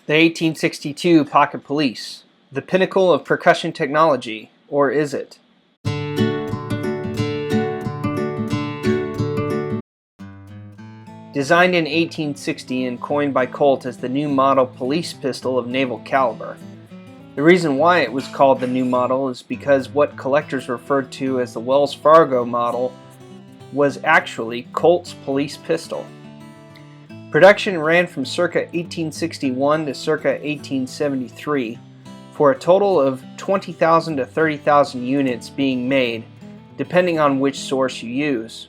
The 1862 Pocket Police, the pinnacle of percussion technology, or is it? Designed in 1860 and coined by Colt as the new model police pistol of naval caliber. The reason why it was called the new model is because what collectors referred to as the Wellsfargo Model was actually Colt's police pistol. Production ran from circa 1861 to circa 1873, for a total of 20,000 to 30,000 units being made, depending on which source you use.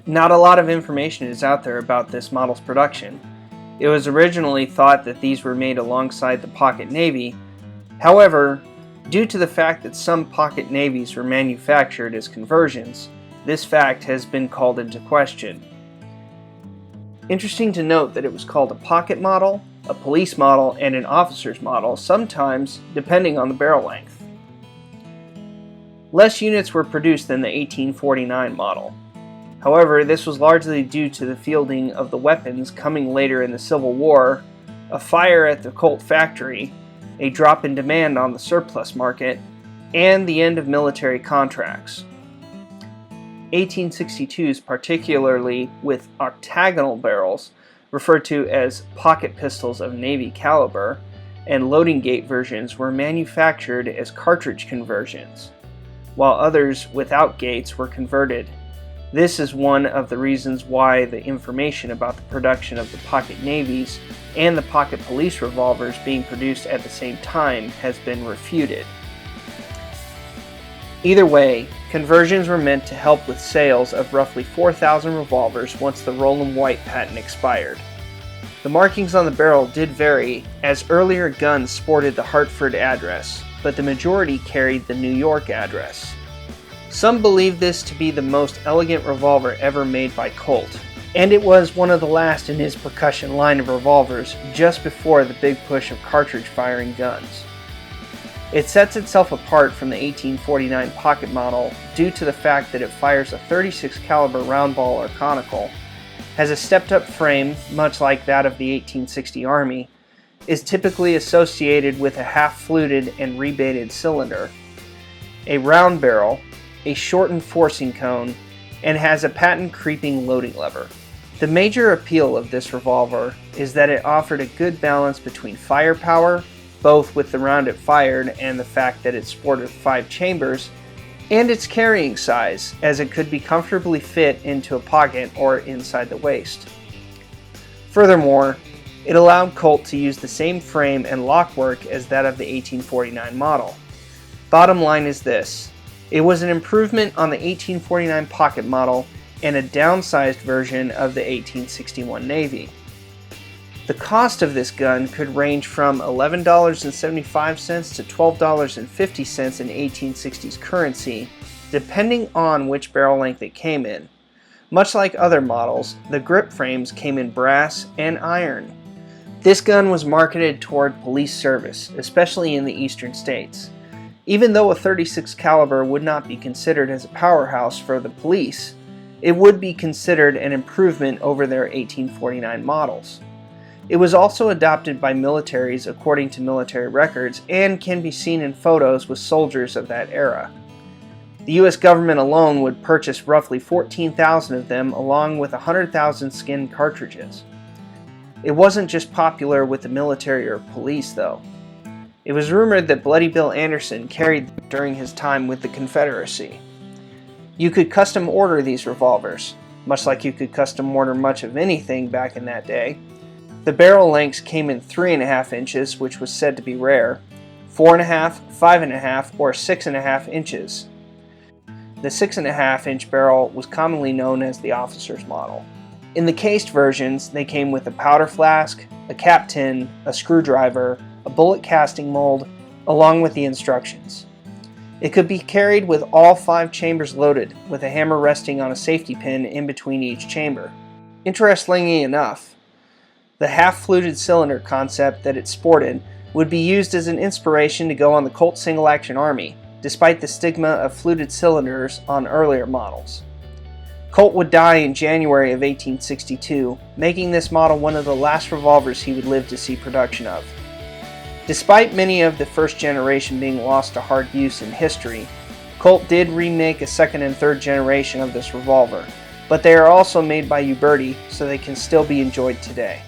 Not a lot of information is out there about this model's production. It was originally thought that these were made alongside the pocket navy. However, due to the fact that some pocket navies were manufactured as conversions, this fact has been called into question. Interesting to note that it was called a pocket model, a police model, and an officer's model, sometimes depending on the barrel length. Less units were produced than the 1849 model. However, this was largely due to the fielding of the weapons coming later in the Civil War, a fire at the Colt factory, a drop in demand on the surplus market, and the end of military contracts. 1862s, particularly with octagonal barrels, referred to as pocket pistols of Navy caliber, and loading gate versions were manufactured as cartridge conversions, while others without gates were converted. This is one of the reasons why the information about the production of the pocket navies and the pocket police revolvers being produced at the same time has been refuted. Either way, conversions were meant to help with sales of roughly 4,000 revolvers once the Rollin White patent expired. The markings on the barrel did vary, as earlier guns sported the Hartford Address, but the majority carried the New York Address. Some believe this to be the most elegant revolver ever made by Colt, and it was one of the last in his percussion line of revolvers just before the big push of cartridge-firing guns. It sets itself apart from the 1849 pocket model due to the fact that it fires a .36 caliber round ball or conical, has a stepped-up frame much like that of the 1860 Army, is typically associated with a half-fluted and rebaited cylinder, a round barrel, a shortened forcing cone, and has a patent creeping loading lever. The major appeal of this revolver is that it offered a good balance between firepower, both with the round it fired and the fact that it sported 5 chambers, and its carrying size, as it could be comfortably fit into a pocket or inside the waist. Furthermore, it allowed Colt to use the same frame and lockwork as that of the 1849 model. Bottom line is this: it was an improvement on the 1849 pocket model and a downsized version of the 1861 Navy. The cost of this gun could range from $11.75 to $12.50 in 1860s currency, depending on which barrel length it came in. Much like other models, the grip frames came in brass and iron. This gun was marketed toward police service, especially in the eastern states. Even though a .36 caliber would not be considered as a powerhouse for the police, it would be considered an improvement over their 1849 models. It was also adopted by militaries according to military records and can be seen in photos with soldiers of that era. The US government alone would purchase roughly 14,000 of them along with 100,000 skin cartridges. It wasn't just popular with the military or police though. It was rumored that Bloody Bill Anderson carried them during his time with the Confederacy. You could custom order these revolvers, much like you could custom order much of anything back in that day. The barrel lengths came in 3.5 inches, which was said to be rare, 4.5, 5.5, or 6.5 inches. The 6.5 inch barrel was commonly known as the officer's model. In the cased versions, they came with a powder flask, a cap tin, a screwdriver, a bullet casting mold, along with the instructions. It could be carried with all 5 chambers loaded, with a hammer resting on a safety pin in between each chamber. Interestingly enough, the half-fluted cylinder concept that it sported would be used as an inspiration to go on the Colt single-action Army, despite the stigma of fluted cylinders on earlier models. Colt would die in January of 1862, making this model one of the last revolvers he would live to see production of. Despite many of the first generation being lost to hard use in history, Colt did remake a second and third generation of this revolver, but they are also made by Uberti, so they can still be enjoyed today.